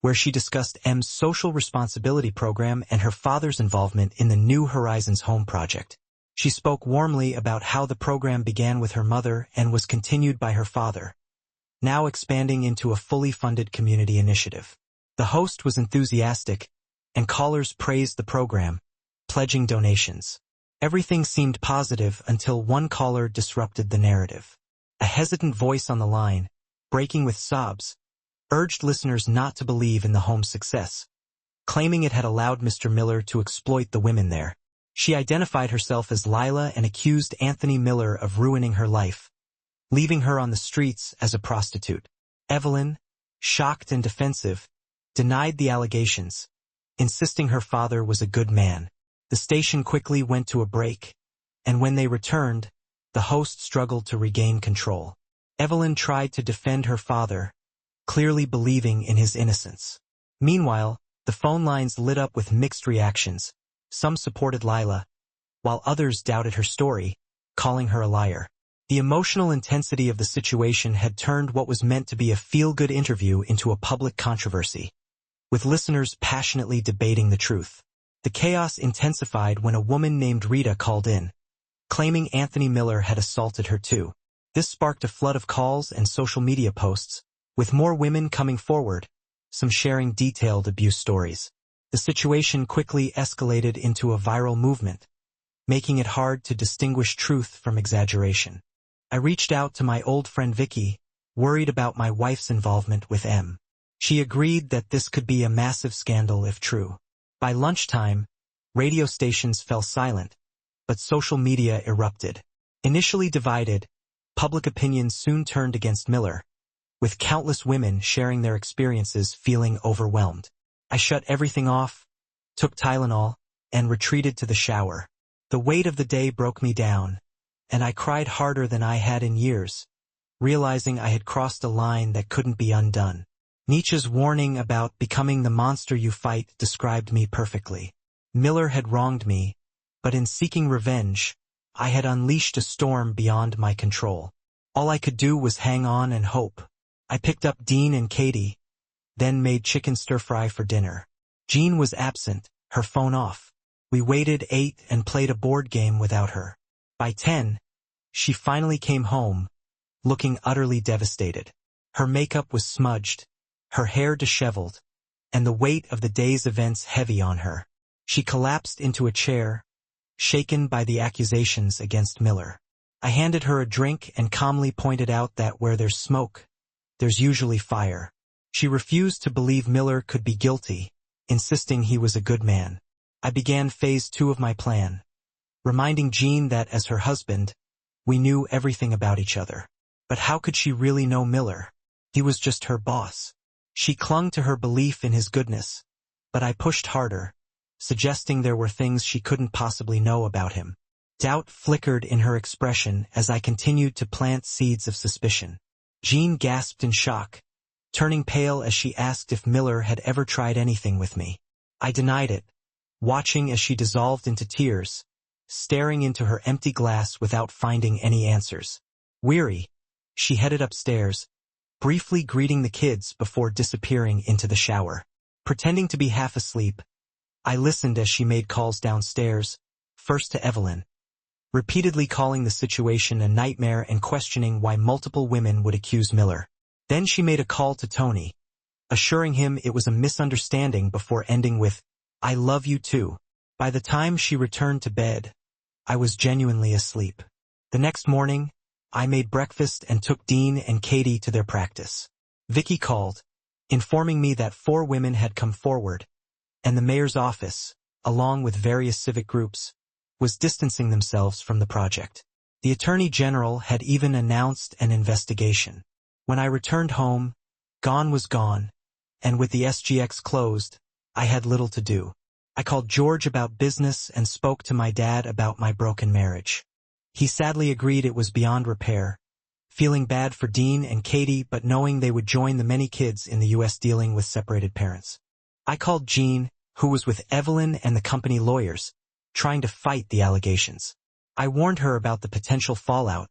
where she discussed M's social responsibility program and her father's involvement in the New Horizons home project. She spoke warmly about how the program began with her mother and was continued by her father, now expanding into a fully funded community initiative. The host was enthusiastic, and callers praised the program, pledging donations. Everything seemed positive until one caller disrupted the narrative. A hesitant voice on the line, breaking with sobs, urged listeners not to believe in the home's success, claiming it had allowed Mr. Miller to exploit the women there. She identified herself as Lila and accused Anthony Miller of ruining her life, leaving her on the streets as a prostitute. Evelyn, shocked and defensive, denied the allegations, insisting her father was a good man. The station quickly went to a break, and when they returned, the host struggled to regain control. Evelyn tried to defend her father, clearly believing in his innocence. Meanwhile, the phone lines lit up with mixed reactions. Some supported Lila, while others doubted her story, calling her a liar. The emotional intensity of the situation had turned what was meant to be a feel-good interview into a public controversy, with listeners passionately debating the truth. The chaos intensified when a woman named Rita called in, claiming Anthony Miller had assaulted her too. This sparked a flood of calls and social media posts, with more women coming forward, some sharing detailed abuse stories. The situation quickly escalated into a viral movement, making it hard to distinguish truth from exaggeration. I reached out to my old friend Vicky, worried about my wife's involvement with M. She agreed that this could be a massive scandal if true. By lunchtime, radio stations fell silent, but social media erupted. Initially divided, public opinion soon turned against Miller, with countless women sharing their experiences feeling overwhelmed. I shut everything off, took Tylenol, and retreated to the shower. The weight of the day broke me down, and I cried harder than I had in years, realizing I had crossed a line that couldn't be undone. Nietzsche's warning about becoming the monster you fight described me perfectly. Miller had wronged me, but in seeking revenge, I had unleashed a storm beyond my control. All I could do was hang on and hope. I picked up Dean and Katie, then made chicken stir-fry for dinner. Jean was absent, her phone off. We waited, ate, and played a board game without her. By 10, she finally came home, looking utterly devastated. Her makeup was smudged, her hair disheveled, and the weight of the day's events heavy on her. She collapsed into a chair, shaken by the accusations against Miller. I handed her a drink and calmly pointed out that where there's smoke, there's usually fire. She refused to believe Miller could be guilty, insisting he was a good man. I began phase 2 of my plan, reminding Jean that as her husband, we knew everything about each other. But how could she really know Miller? He was just her boss. She clung to her belief in his goodness, but I pushed harder, suggesting there were things she couldn't possibly know about him. Doubt flickered in her expression as I continued to plant seeds of suspicion. Jean gasped in shock, turning pale as she asked if Miller had ever tried anything with me. I denied it, watching as she dissolved into tears, staring into her empty glass without finding any answers. Weary, she headed upstairs, briefly greeting the kids before disappearing into the shower. Pretending to be half asleep, I listened as she made calls downstairs, first to Evelyn, repeatedly calling the situation a nightmare and questioning why multiple women would accuse Miller. Then she made a call to Tony, assuring him it was a misunderstanding before ending with, "I love you too." By the time she returned to bed, I was genuinely asleep. The next morning, I made breakfast and took Dean and Katie to their practice. Vicky called, informing me that 4 women had come forward, and the mayor's office, along with various civic groups, was distancing themselves from the project. The Attorney General had even announced an investigation. When I returned home, gone was gone, and with the SGX closed, I had little to do. I called George about business and spoke to my dad about my broken marriage. He sadly agreed it was beyond repair, feeling bad for Dean and Katie but knowing they would join the many kids in the U.S. dealing with separated parents. I called Jean, who was with Evelyn and the company lawyers, trying to fight the allegations. I warned her about the potential fallout,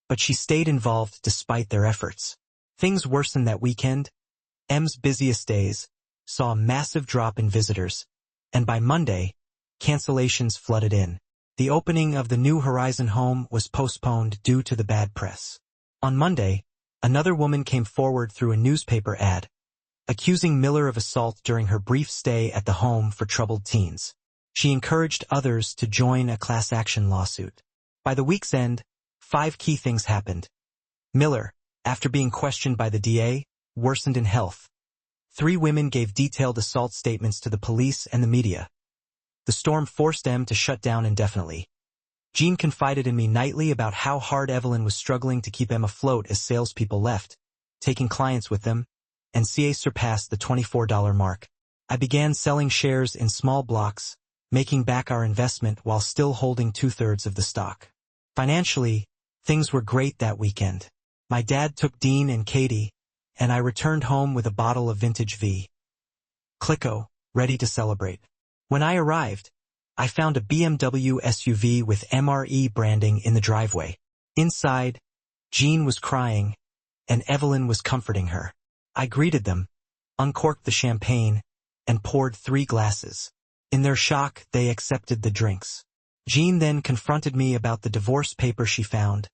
but she stayed involved despite their efforts. Things worsened that weekend. M's busiest days saw a massive drop in visitors, and by Monday, cancellations flooded in. The opening of the New Horizon home was postponed due to the bad press. On Monday, another woman came forward through a newspaper ad, accusing Miller of assault during her brief stay at the home for troubled teens. She encouraged others to join a class action lawsuit. By the week's end, 5 key things happened. Miller, after being questioned by the DA, worsened in health. 3 women gave detailed assault statements to the police and the media. The storm forced M to shut down indefinitely. Jean confided in me nightly about how hard Evelyn was struggling to keep M afloat as salespeople left, taking clients with them, and CA surpassed the $24 mark. I began selling shares in small blocks, making back our investment while still holding 2/3 of the stock. Financially, things were great that weekend. My dad took Dean and Katie, and I returned home with a bottle of vintage V. Clicquot, ready to celebrate. When I arrived, I found a BMW SUV with MRE branding in the driveway. Inside, Jean was crying, and Evelyn was comforting her. I greeted them, uncorked the champagne, and poured 3 glasses. In their shock, they accepted the drinks. Jean then confronted me about the divorce paper she found,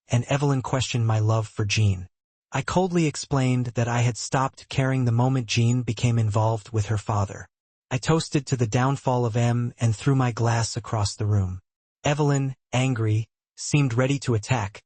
and Evelyn questioned my love for Jean. I coldly explained that I had stopped caring the moment Jean became involved with her father. I toasted to the downfall of M and threw my glass across the room. Evelyn, angry, seemed ready to attack,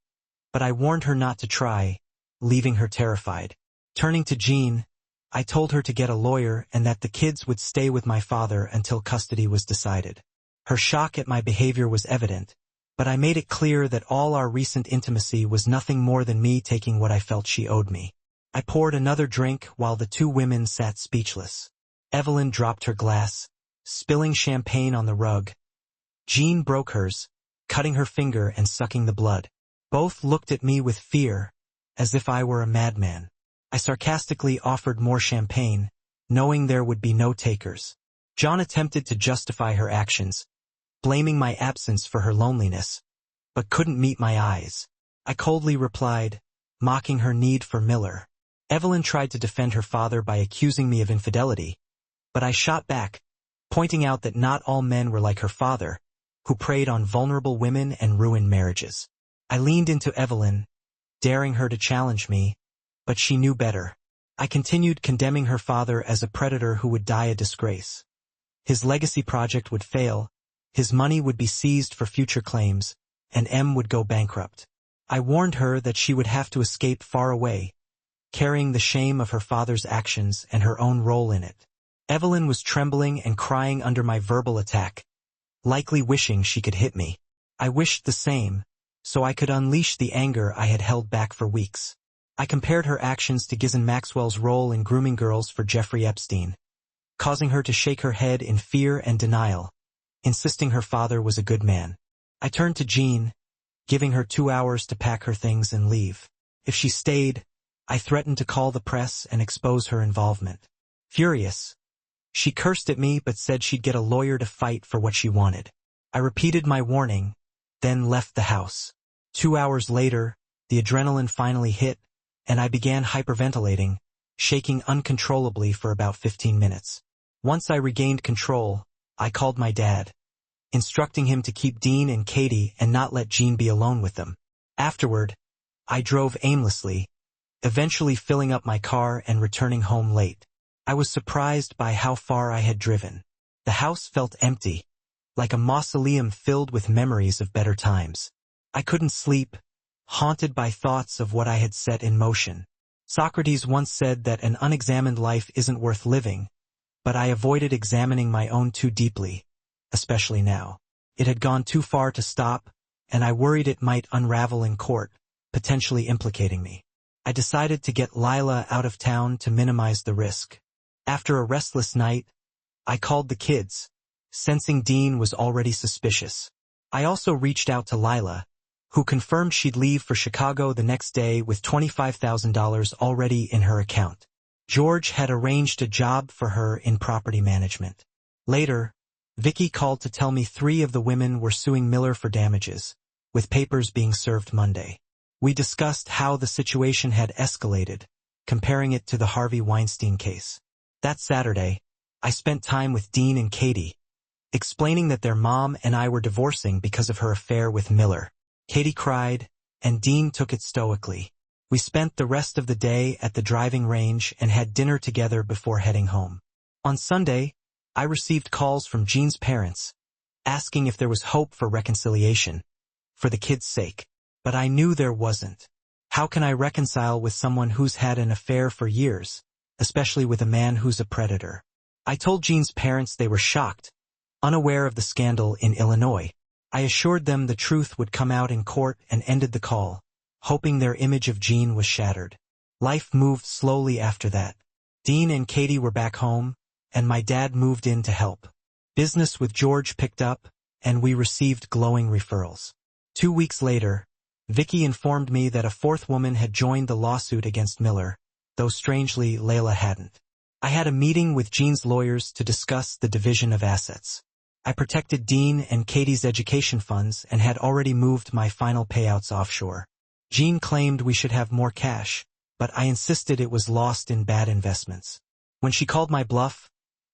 but I warned her not to try, leaving her terrified. Turning to Jean, I told her to get a lawyer and that the kids would stay with my father until custody was decided. Her shock at my behavior was evident, but I made it clear that all our recent intimacy was nothing more than me taking what I felt she owed me. I poured another drink while the 2 women sat speechless. Evelyn dropped her glass, spilling champagne on the rug. Jean broke hers, cutting her finger and sucking the blood. Both looked at me with fear, as if I were a madman. I sarcastically offered more champagne, knowing there would be no takers. John attempted to justify her actions, blaming my absence for her loneliness, but couldn't meet my eyes. I coldly replied, mocking her need for Miller. Evelyn tried to defend her father by accusing me of infidelity, But I shot back, pointing out that not all men were like her father, who preyed on vulnerable women and ruined marriages. I leaned into Evelyn, daring her to challenge me, but she knew better. I continued condemning her father as a predator who would die a disgrace. His legacy project would fail, his money would be seized for future claims, and M would go bankrupt. I warned her that she would have to escape far away, carrying the shame of her father's actions and her own role in it. Evelyn was trembling and crying under my verbal attack, likely wishing she could hit me. I wished the same, so I could unleash the anger I had held back for weeks. I compared her actions to Ghislaine Maxwell's role in grooming girls for Jeffrey Epstein, causing her to shake her head in fear and denial, insisting her father was a good man. I turned to Jean, giving her 2 hours to pack her things and leave. If she stayed, I threatened to call the press and expose her involvement. Furious, she cursed at me but said she'd get a lawyer to fight for what she wanted. I repeated my warning, then left the house. 2 hours later, the adrenaline finally hit, and I began hyperventilating, shaking uncontrollably for about 15 minutes. Once I regained control, I called my dad, instructing him to keep Dean and Katie and not let Jean be alone with them. Afterward, I drove aimlessly, eventually filling up my car and returning home late. I was surprised by how far I had driven. The house felt empty, like a mausoleum filled with memories of better times. I couldn't sleep, haunted by thoughts of what I had set in motion. Socrates once said that an unexamined life isn't worth living, but I avoided examining my own too deeply, especially now. It had gone too far to stop, and I worried it might unravel in court, potentially implicating me. I decided to get Lila out of town to minimize the risk. After a restless night, I called the kids, sensing Dean was already suspicious. I also reached out to Lila, who confirmed she'd leave for Chicago the next day with $25,000 already in her account. George had arranged a job for her in property management. Later, Vicky called to tell me 3 of the women were suing Miller for damages, with papers being served Monday. We discussed how the situation had escalated, comparing it to the Harvey Weinstein case. That Saturday, I spent time with Dean and Katie, explaining that their mom and I were divorcing because of her affair with Miller. Katie cried, and Dean took it stoically. We spent the rest of the day at the driving range and had dinner together before heading home. On Sunday, I received calls from Jean's parents, asking if there was hope for reconciliation, for the kids' sake. But I knew there wasn't. How can I reconcile with someone who's had an affair for years, especially with a man who's a predator? I told Jean's parents they were shocked, unaware of the scandal in Illinois. I assured them the truth would come out in court and ended the call, hoping their image of Jean was shattered. Life moved slowly after that. Dean and Katie were back home, and my dad moved in to help. Business with George picked up, and we received glowing referrals. 2 weeks later, Vicky informed me that a 4th woman had joined the lawsuit against Miller, though strangely Layla hadn't. I had a meeting with Jean's lawyers to discuss the division of assets. I protected Dean and Katie's education funds and had already moved my final payouts offshore. Jean claimed we should have more cash, but I insisted it was lost in bad investments. When she called my bluff,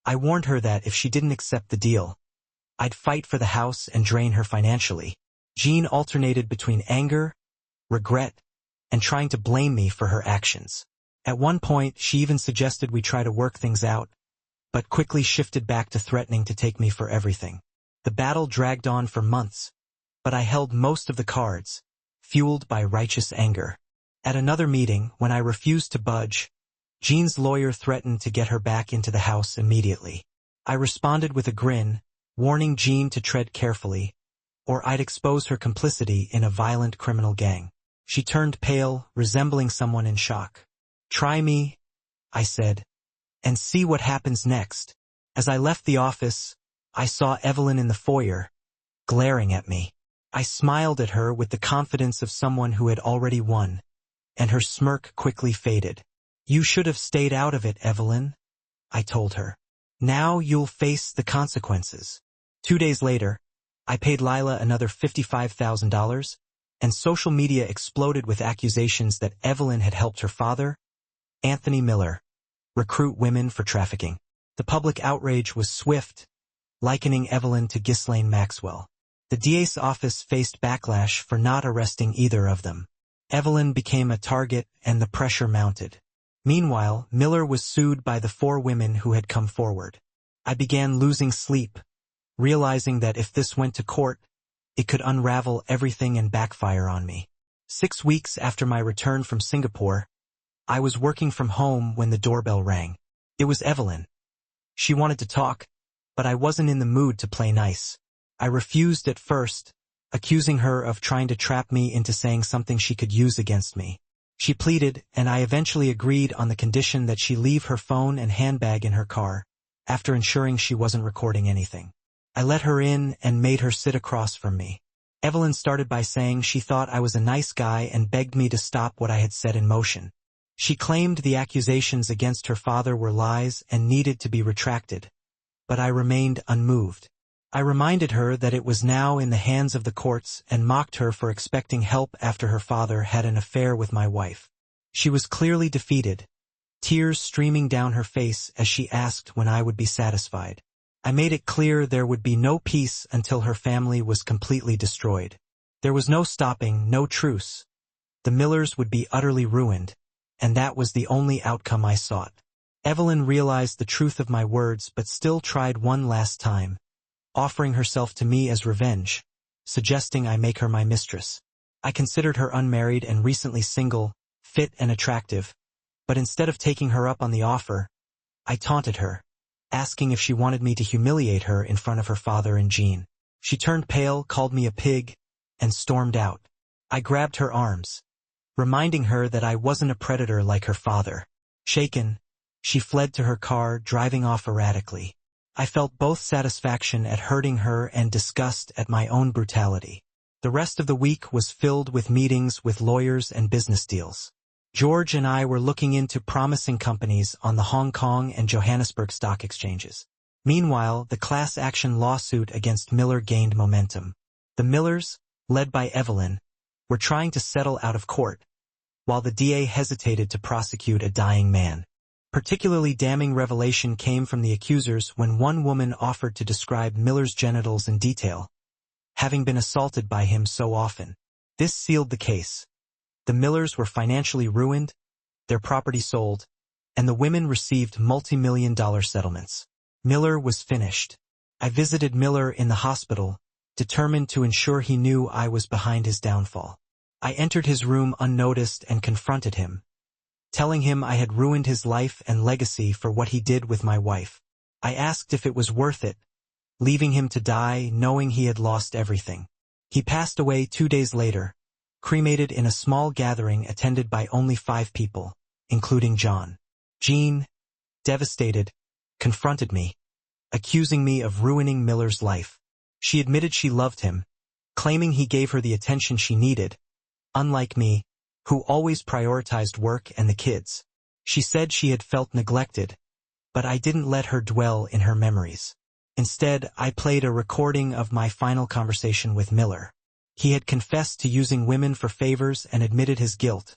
I warned her that if she didn't accept the deal, I'd fight for the house and drain her financially. Jean alternated between anger, regret, and trying to blame me for her actions. At one point, she even suggested we try to work things out, but quickly shifted back to threatening to take me for everything. The battle dragged on for months, but I held most of the cards, fueled by righteous anger. At another meeting, when I refused to budge, Jean's lawyer threatened to get her back into the house immediately. I responded with a grin, warning Jean to tread carefully, or I'd expose her complicity in a violent criminal gang. She turned pale, resembling someone in shock. "Try me," I said, "and see what happens next." As I left the office, I saw Evelyn in the foyer, glaring at me. I smiled at her with the confidence of someone who had already won, and her smirk quickly faded. "You should have stayed out of it, Evelyn," I told her. "Now you'll face the consequences." 2 days later, I paid Lila another $55,000, and social media exploded with accusations that Evelyn had helped her father, Anthony Miller, recruit women for trafficking. The public outrage was swift, likening Evelyn to Ghislaine Maxwell. The DA's office faced backlash for not arresting either of them. Evelyn became a target and the pressure mounted. Meanwhile, Miller was sued by the 4 women who had come forward. I began losing sleep, realizing that if this went to court, it could unravel everything and backfire on me. 6 weeks after my return from Singapore, I was working from home when the doorbell rang. It was Evelyn. She wanted to talk, but I wasn't in the mood to play nice. I refused at first, accusing her of trying to trap me into saying something she could use against me. She pleaded, and I eventually agreed on the condition that she leave her phone and handbag in her car, after ensuring she wasn't recording anything. I let her in and made her sit across from me. Evelyn started by saying she thought I was a nice guy and begged me to stop what I had set in motion. She claimed the accusations against her father were lies and needed to be retracted, but I remained unmoved. I reminded her that it was now in the hands of the courts and mocked her for expecting help after her father had an affair with my wife. She was clearly defeated, tears streaming down her face as she asked when I would be satisfied. I made it clear there would be no peace until her family was completely destroyed. There was no stopping, no truce. The Millers would be utterly ruined, and that was the only outcome I sought. Evelyn realized the truth of my words but still tried one last time, offering herself to me as revenge, suggesting I make her my mistress. I considered her unmarried and recently single, fit and attractive, but instead of taking her up on the offer, I taunted her, asking if she wanted me to humiliate her in front of her father and Jean. She turned pale, called me a pig, and stormed out. I grabbed her arms, reminding her that I wasn't a predator like her father. Shaken, she fled to her car, driving off erratically. I felt both satisfaction at hurting her and disgust at my own brutality. The rest of the week was filled with meetings with lawyers and business deals. George and I were looking into promising companies on the Hong Kong and Johannesburg stock exchanges. Meanwhile, the class action lawsuit against Miller gained momentum. The Millers, led by Evelyn, were trying to settle out of court, while the DA hesitated to prosecute a dying man. Particularly damning revelation came from the accusers when one woman offered to describe Miller's genitals in detail, having been assaulted by him so often. This sealed the case. The Millers were financially ruined, their property sold, and the women received multi-million-dollar settlements. Miller was finished. I visited Miller in the hospital, determined to ensure he knew I was behind his downfall. I entered his room unnoticed and confronted him, telling him I had ruined his life and legacy for what he did with my wife. I asked if it was worth it, leaving him to die knowing he had lost everything. He passed away 2 days later, cremated in a small gathering attended by only 5 people, including John. Jean, devastated, confronted me, accusing me of ruining Miller's life. She admitted she loved him, claiming he gave her the attention she needed, unlike me, who always prioritized work and the kids. She said she had felt neglected, but I didn't let her dwell in her memories. Instead, I played a recording of my final conversation with Miller. He had confessed to using women for favors and admitted his guilt,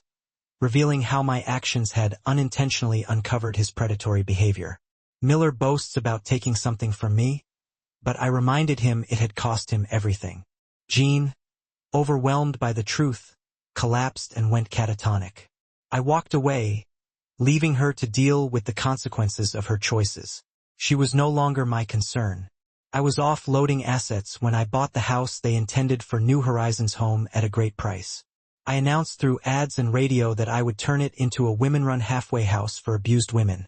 revealing how my actions had unintentionally uncovered his predatory behavior. Miller boasts about taking something from me, but I reminded him it had cost him everything. Jean, overwhelmed by the truth, collapsed and went catatonic. I walked away, leaving her to deal with the consequences of her choices. She was no longer my concern. I was offloading assets when I bought the house they intended for New Horizons home at a great price. I announced through ads and radio that I would turn it into a women-run halfway house for abused women,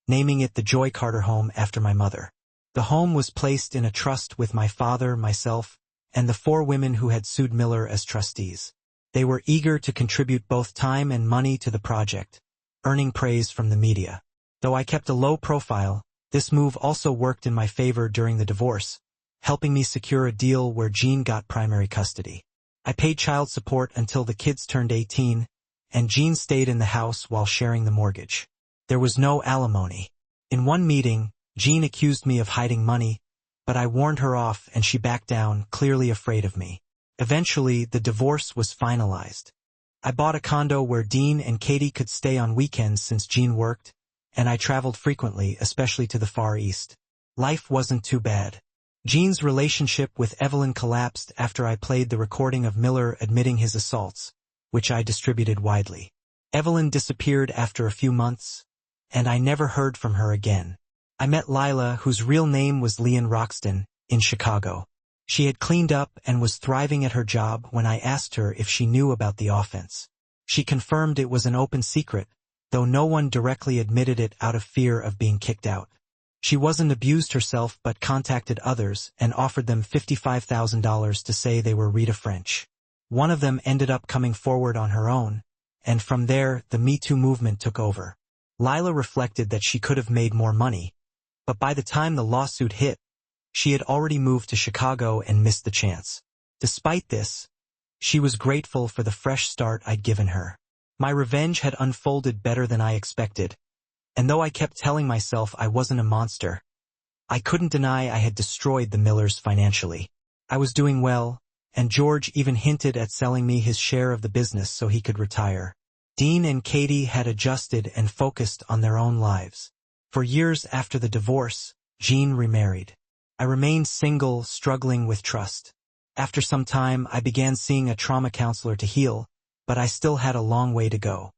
naming it the Joy Carter home after my mother. The home was placed in a trust with my father, myself, and the 4 women who had sued Miller as trustees. They were eager to contribute both time and money to the project, earning praise from the media. Though I kept a low profile, this move also worked in my favor during the divorce, helping me secure a deal where Jean got primary custody. I paid child support until the kids turned 18, and Jean stayed in the house while sharing the mortgage. There was no alimony. In one meeting, Jean accused me of hiding money, but I warned her off and she backed down, clearly afraid of me. Eventually, the divorce was finalized. I bought a condo where Dean and Katie could stay on weekends since Jean worked, and I traveled frequently, especially to the Far East. Life wasn't too bad. Jean's relationship with Evelyn collapsed after I played the recording of Miller admitting his assaults, which I distributed widely. Evelyn disappeared after a few months, and I never heard from her again. I met Lila, whose real name was Leon Roxton, in Chicago. She had cleaned up and was thriving at her job when I asked her if she knew about the offense. She confirmed it was an open secret, though no one directly admitted it out of fear of being kicked out. She wasn't abused herself but contacted others and offered them $55,000 to say they were Rita French. One of them ended up coming forward on her own, and from there the Me Too movement took over. Lila reflected that she could have made more money, but by the time the lawsuit hit, she had already moved to Chicago and missed the chance. Despite this, she was grateful for the fresh start I'd given her. My revenge had unfolded better than I expected, and though I kept telling myself I wasn't a monster, I couldn't deny I had destroyed the Millers financially. I was doing well, and George even hinted at selling me his share of the business so he could retire. Dean and Katie had adjusted and focused on their own lives. For years after the divorce, Jean remarried. I remained single, struggling with trust. After some time, I began seeing a trauma counselor to heal, but I still had a long way to go.